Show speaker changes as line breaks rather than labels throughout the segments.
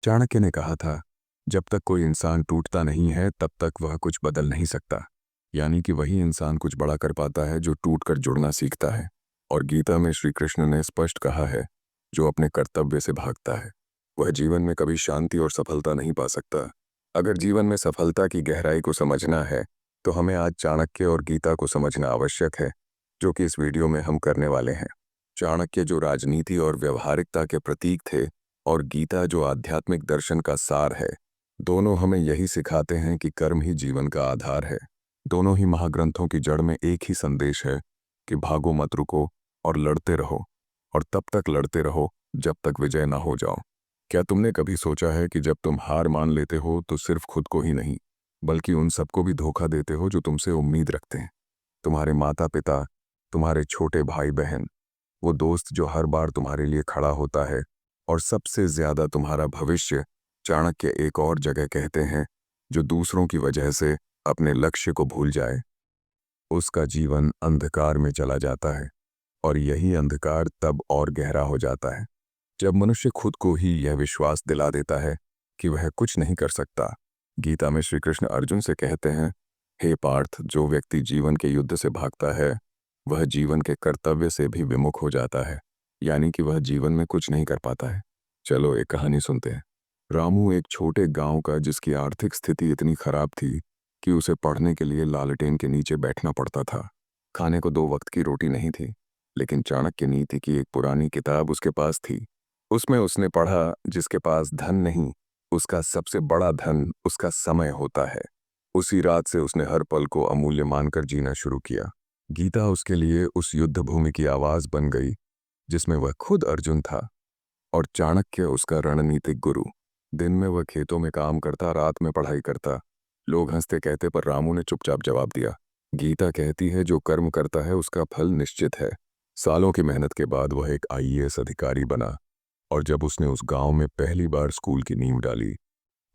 चाणक्य ने कहा था, जब तक कोई इंसान टूटता नहीं है तब तक वह कुछ बदल नहीं सकता। यानी कि वही इंसान कुछ बड़ा कर पाता है जो टूटकर जुड़ना सीखता है। और गीता में श्री कृष्ण ने स्पष्ट कहा है, जो अपने कर्तव्य से भागता है वह जीवन में कभी शांति और सफलता नहीं पा सकता। अगर जीवन में सफलता की गहराई को समझना है तो हमें आज चाणक्य और गीता को समझना आवश्यक है, जो कि इस वीडियो में हम करने वाले हैं। चाणक्य जो राजनीति और व्यवहारिकता के प्रतीक थे, और गीता जो आध्यात्मिक दर्शन का सार है, दोनों हमें यही सिखाते हैं कि कर्म ही जीवन का आधार है। दोनों ही महाग्रंथों की जड़ में एक ही संदेश है कि भागो मत रुको और लड़ते रहो, और तब तक लड़ते रहो जब तक विजय ना हो जाओ। क्या तुमने कभी सोचा है कि जब तुम हार मान लेते हो तो सिर्फ खुद को ही नहीं, बल्कि उन सबको भी धोखा देते हो जो तुमसे उम्मीद रखते हैं? तुम्हारे माता पिता, तुम्हारे छोटे भाई बहन, वो दोस्त जो हर बार तुम्हारे लिए खड़ा होता है, और सबसे ज्यादा तुम्हारा भविष्य। चाणक्य एक और जगह कहते हैं, जो दूसरों की वजह से अपने लक्ष्य को भूल जाए उसका जीवन अंधकार में चला जाता है, और यही अंधकार तब और गहरा हो जाता है जब मनुष्य खुद को ही यह विश्वास दिला देता है कि वह कुछ नहीं कर सकता। गीता में श्री कृष्ण अर्जुन से कहते हैं, हे पार्थ, जो व्यक्ति जीवन के युद्ध से भागता है वह जीवन के कर्तव्य से भी विमुख हो जाता है, यानी कि वह जीवन में कुछ नहीं कर पाता है। चलो एक कहानी सुनते हैं। रामू एक छोटे गांव का, जिसकी आर्थिक स्थिति इतनी खराब थी कि उसे पढ़ने के लिए लालटेन के नीचे बैठना पड़ता था। खाने को 2 वक्त की रोटी नहीं थी, लेकिन चाणक्य नीति की एक पुरानी किताब उसके पास थी। उसमें उसने पढ़ा, जिसके पास धन नहीं, उसका सबसे बड़ा धन उसका समय होता है। उसी रात से उसने हर पल को अमूल्य मानकर जीना शुरू किया। गीता उसके लिए उस युद्ध भूमि की आवाज बन गई जिसमें वह खुद अर्जुन था, और चाणक्य उसका रणनीतिक गुरु। दिन में वह खेतों में काम करता, रात में पढ़ाई करता। लोग हंसते कहते, पर रामू ने चुपचाप जवाब दिया। गीता कहती है, जो कर्म करता है उसका फल निश्चित है। सालों की मेहनत के बाद वह एक आईएएस अधिकारी बना, और जब उसने उस गांव में पहली बार स्कूल की नींव डाली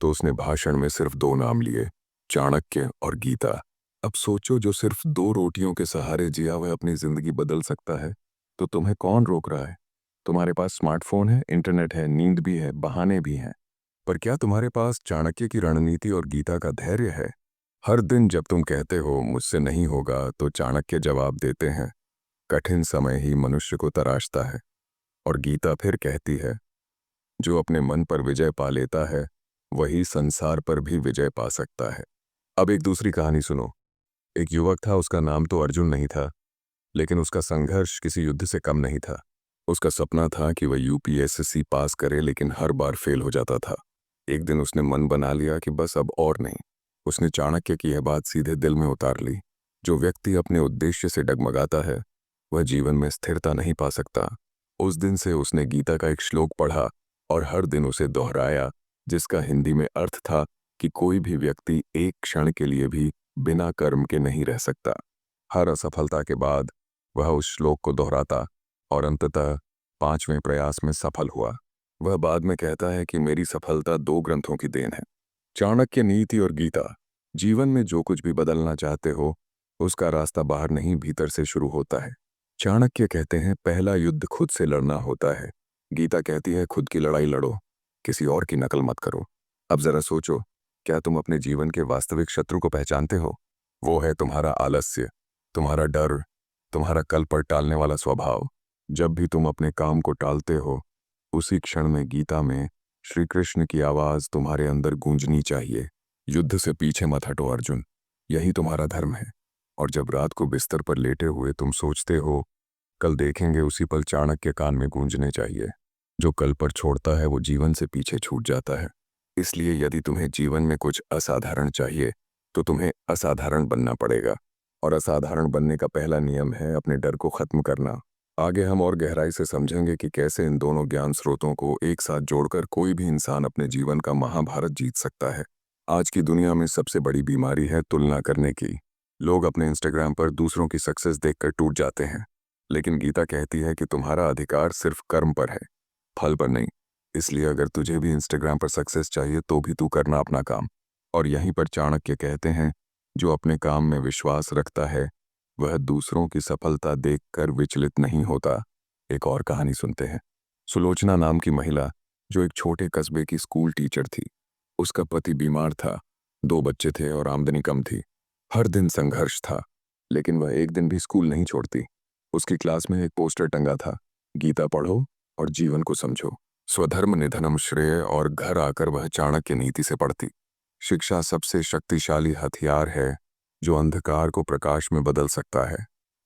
तो उसने भाषण में सिर्फ 2 नाम लिए, चाणक्य और गीता। अब सोचो, जो सिर्फ 2 रोटियों के सहारे जिया वह अपनी जिंदगी बदल सकता है, तो तुम्हें कौन रोक रहा है? तुम्हारे पास स्मार्टफोन है, इंटरनेट है, नींद भी है, बहाने भी हैं, पर क्या तुम्हारे पास चाणक्य की रणनीति और गीता का धैर्य है? हर दिन जब तुम कहते हो मुझसे नहीं होगा, तो चाणक्य जवाब देते हैं, कठिन समय ही मनुष्य को तराशता है। और गीता फिर कहती है, जो अपने मन पर विजय पा लेता है वही संसार पर भी विजय पा सकता है। अब एक दूसरी कहानी सुनो। एक युवक था, उसका नाम तो अर्जुन नहीं था, लेकिन उसका संघर्ष किसी युद्ध से कम नहीं था। उसका सपना था कि वह यूपीएससी पास करे, लेकिन हर बार फेल हो जाता था। एक दिन उसने मन बना लिया कि बस अब और नहीं। उसने चाणक्य की यह बात सीधे दिल में उतार ली, जो व्यक्ति अपने उद्देश्य से डगमगाता है वह जीवन में स्थिरता नहीं पा सकता। उस दिन से उसने गीता का एक श्लोक पढ़ा और हर दिन उसे दोहराया, जिसका हिंदी में अर्थ था कि कोई भी व्यक्ति एक क्षण के लिए भी बिना कर्म के नहीं रह सकता। हर असफलता के बाद वह उस श्लोक को दोहराता, और अंततः 5वें प्रयास में सफल हुआ। वह बाद में कहता है कि मेरी सफलता 2 ग्रंथों की देन है, चाणक्य नीति और गीता। जीवन में जो कुछ भी बदलना चाहते हो उसका रास्ता बाहर नहीं, भीतर से शुरू होता है। चाणक्य कहते हैं, पहला युद्ध खुद से लड़ना होता है। गीता कहती है, खुद की लड़ाई लड़ो, किसी और की नकल मत करो। अब जरा सोचो, क्या तुम अपने जीवन के वास्तविक शत्रु को पहचानते हो? वो है तुम्हारा आलस्य, तुम्हारा डर, तुम्हारा कल पर टालने वाला स्वभाव। जब भी तुम अपने काम को टालते हो, उसी क्षण में गीता में श्री कृष्ण की आवाज तुम्हारे अंदर गूंजनी चाहिए, युद्ध से पीछे मत हटो अर्जुन, यही तुम्हारा धर्म है। और जब रात को बिस्तर पर लेटे हुए तुम सोचते हो कल देखेंगे, उसी पल चाणक्य कान में गूंजने चाहिए, जो कल पर छोड़ता है वो जीवन से पीछे छूट जाता है। इसलिए यदि तुम्हें जीवन में कुछ असाधारण चाहिए तो तुम्हें असाधारण बनना पड़ेगा, और असाधारण बनने का पहला नियम है अपने डर को खत्म करना। आगे हम और गहराई से समझेंगे कि कैसे इन दोनों ज्ञान स्रोतों को एक साथ जोड़कर कोई भी इंसान अपने जीवन का महाभारत जीत सकता है। आज की दुनिया में सबसे बड़ी बीमारी है तुलना करने की। लोग अपने इंस्टाग्राम पर दूसरों की सक्सेस देखकर टूट जाते हैं, लेकिन गीता कहती है कि तुम्हारा अधिकार सिर्फ कर्म पर है, फल पर नहीं। इसलिए अगर तुझे भी इंस्टाग्राम पर सक्सेस चाहिए तो भी तू करना अपना काम। और यहीं पर चाणक्य कहते हैं, जो अपने काम में विश्वास रखता है वह दूसरों की सफलता देखकर विचलित नहीं होता। एक और कहानी सुनते हैं। सुलोचना नाम की महिला, जो एक छोटे कस्बे की स्कूल टीचर थी। उसका पति बीमार था, 2 बच्चे थे और आमदनी कम थी। हर दिन संघर्ष था, लेकिन वह एक दिन भी स्कूल नहीं छोड़ती। उसकी क्लास में एक पोस्टर टंगा था, गीता पढ़ो और जीवन को समझो। स्वधर्म निधनम श्रेय, और घर आकर वह चाणक्य नीति से पढ़ती। शिक्षा सबसे शक्तिशाली हथियार है जो अंधकार को प्रकाश में बदल सकता है।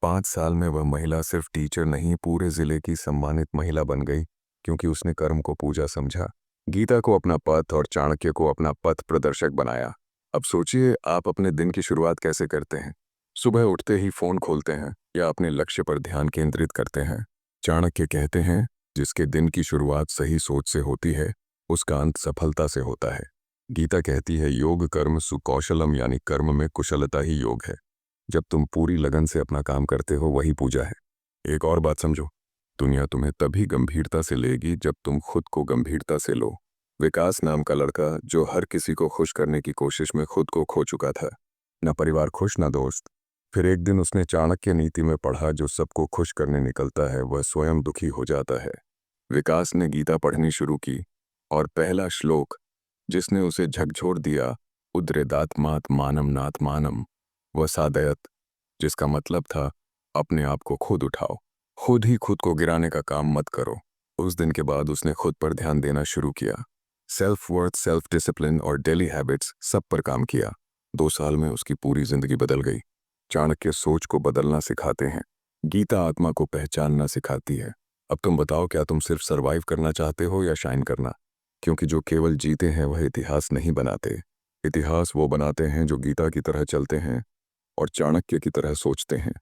5 साल में वह महिला सिर्फ टीचर नहीं, पूरे जिले की सम्मानित महिला बन गई, क्योंकि उसने कर्म को पूजा समझा, गीता को अपना पथ और चाणक्य को अपना पथ प्रदर्शक बनाया। अब सोचिए, आप अपने दिन की शुरुआत कैसे करते हैं? सुबह उठते ही फोन खोलते हैं या अपने लक्ष्य पर ध्यान केंद्रित करते हैं? चाणक्य कहते हैं, जिसके दिन की शुरुआत सही सोच से होती है, उसका अंत सफलता से होता है। गीता कहती है, योग कर्म सुकौशलम, यानी कर्म में कुशलता ही योग है। जब तुम पूरी लगन से अपना काम करते हो, वही पूजा है। एक और बात समझो, दुनिया तुम्हें तभी गंभीरता से लेगी जब तुम खुद को गंभीरता से लो। विकास नाम का लड़का, जो हर किसी को खुश करने की कोशिश में खुद को खो चुका था, न परिवार खुश न दोस्त। फिर एक दिन उसने चाणक्य नीति में पढ़ा, जो सबको खुश करने निकलता है वह स्वयं दुखी हो जाता है। विकास ने गीता पढ़नी शुरू की, और पहला श्लोक जिसने उसे झकझोर दिया, उद्रेदात्मात् मानम नाथ मानम, वह सादयत, जिसका मतलब था अपने आप को खुद उठाओ, खुद ही खुद को गिराने का काम मत करो। उस दिन के बाद उसने खुद पर ध्यान देना शुरू किया। सेल्फ वर्थ, सेल्फ डिसिप्लिन और डेली हैबिट्स, सब पर काम किया। 2 साल में उसकी पूरी जिंदगी बदल गई। चाणक्य सोच को बदलना सिखाते हैं, गीता आत्मा को पहचानना सिखाती है। अब तुम बताओ, क्या तुम सिर्फ सरवाइव करना चाहते हो या शाइन करना? क्योंकि जो केवल जीते हैं वह इतिहास नहीं बनाते। इतिहास वो बनाते हैं जो गीता की तरह चलते हैं और चाणक्य की तरह सोचते हैं।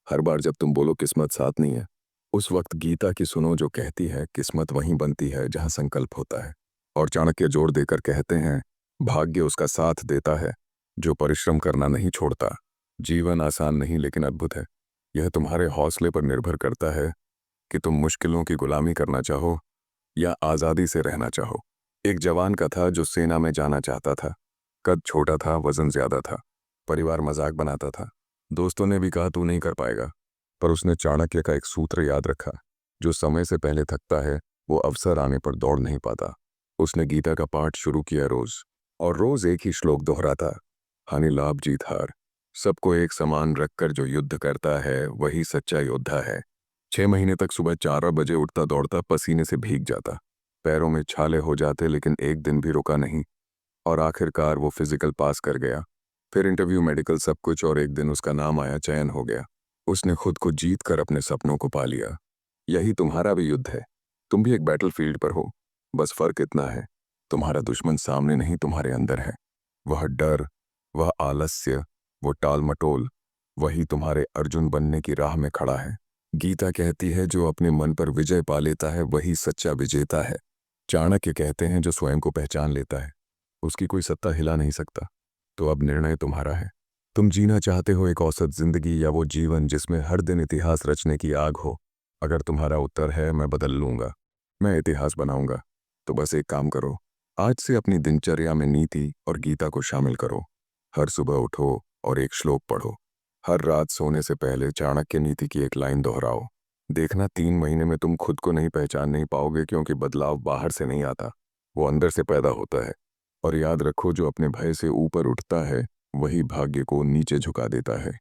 हर बार जब तुम बोलो किस्मत साथ नहीं है, उस वक्त गीता की सुनो, जो कहती है किस्मत वहीं बनती है जहां संकल्प होता है। और चाणक्य जोर देकर कहते हैं, भाग्य उसका साथ देता है जो परिश्रम करना नहीं छोड़ता। जीवन आसान नहीं, लेकिन अद्भुत है। यह तुम्हारे हौसले पर निर्भर करता है कि तुम मुश्किलों की गुलामी करना चाहो या आज़ादी से रहना चाहो। एक जवान का था जो सेना में जाना चाहता था। कद छोटा था, वजन ज्यादा था, परिवार मजाक बनाता था, दोस्तों ने भी कहा तू नहीं कर पाएगा। पर उसने चाणक्य का एक सूत्र याद रखा, जो समय से पहले थकता है वो अवसर आने पर दौड़ नहीं पाता। उसने गीता का पाठ शुरू किया रोज, और रोज एक ही श्लोक दोहराता, हानि लाभ जीत हार, सबको एक समान रखकर जो युद्ध करता है वही सच्चा योद्धा है। 6 महीने तक सुबह 4 बजे उठता दौड़ता, पसीने से भीग जाता, पैरों में छाले हो जाते, लेकिन एक दिन भी रुका नहीं। और आखिरकार वो फिजिकल पास कर गया। फिर इंटरव्यू, मेडिकल, सब कुछ, और एक दिन उसका नाम आया, चयन हो गया। उसने खुद को जीत कर अपने सपनों को पा लिया। यही तुम्हारा भी युद्ध है। तुम भी एक बैटलफील्ड पर हो, बस फर्क इतना है, तुम्हारा दुश्मन सामने नहीं, तुम्हारे अंदर है। वह डर, वह आलस्य, वो टाल मटोल, वही तुम्हारे अर्जुन बनने की राह में खड़ा है। गीता कहती है, जो अपने मन पर विजय पा लेता है वही सच्चा विजेता है। चाणक्य कहते हैं, जो स्वयं को पहचान लेता है उसकी कोई सत्ता हिला नहीं सकता। तो अब निर्णय तुम्हारा है। तुम जीना चाहते हो एक औसत जिंदगी, या वो जीवन जिसमें हर दिन इतिहास रचने की आग हो? अगर तुम्हारा उत्तर है मैं बदल लूंगा, मैं इतिहास बनाऊंगा, तो बस एक काम करो, आज से अपनी दिनचर्या में नीति और गीता को शामिल करो। हर सुबह उठो और एक श्लोक पढ़ो। हर रात सोने से पहले चाणक्य नीति की एक लाइन दोहराओ। देखना, 3 महीने में तुम खुद को नहीं पहचान नहीं पाओगे, क्योंकि बदलाव बाहर से नहीं आता, वो अंदर से पैदा होता है। और याद रखो, जो अपने भय से ऊपर उठता है वही भाग्य को नीचे झुका देता है।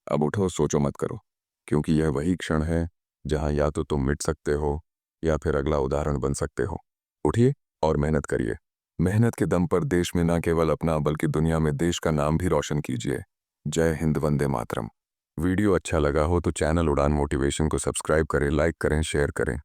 अब उठो, सोचो मत करो, क्योंकि यह वही क्षण है जहां या तो तुम मिट सकते हो या फिर अगला उदाहरण बन सकते हो। उठिए और मेहनत करिए। मेहनत के दम पर देश में न केवल अपना बल्कि दुनिया में देश का नाम भी रोशन कीजिए। जय हिंद, वंदे मातरम। वीडियो अच्छा लगा हो तो चैनल उड़ान मोटिवेशन को सब्सक्राइब करें, लाइक करें, शेयर करें।